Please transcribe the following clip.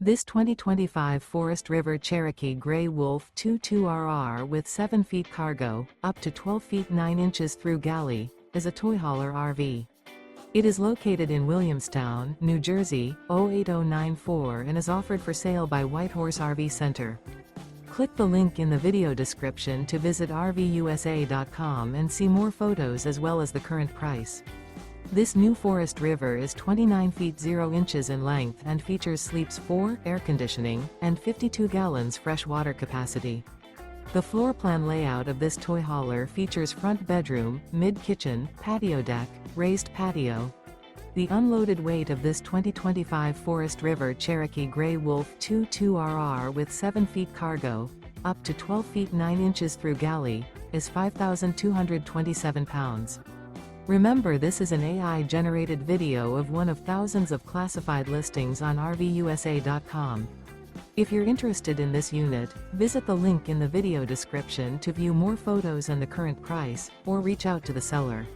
This 2025 Forest River Cherokee Grey Wolf 2.2RR with 7 feet cargo, up to 12 feet 9 inches through Galley, is a toy hauler RV. It is located in Williamstown, New Jersey, 08094 and is offered for sale by Whitehorse RV Center. Click the link in the video description to visit RVUSA.com and see more photos as well as the current price. This new Forest River is 29 feet 0 inches in length and features sleeps 4, air conditioning, and 52 gallons fresh water capacity. The floor plan layout of this toy hauler features front bedroom, mid-kitchen, patio deck, raised patio. The unloaded weight of this 2025 Forest River Cherokee Grey Wolf 2.2RR with 7 feet cargo, up to 12 feet 9 inches through Galley, is 5,227 pounds. Remember, this is an AI-generated video of one of thousands of classified listings on RVUSA.com. If you're interested in this unit, visit the link in the video description to view more photos and the current price, or reach out to the seller.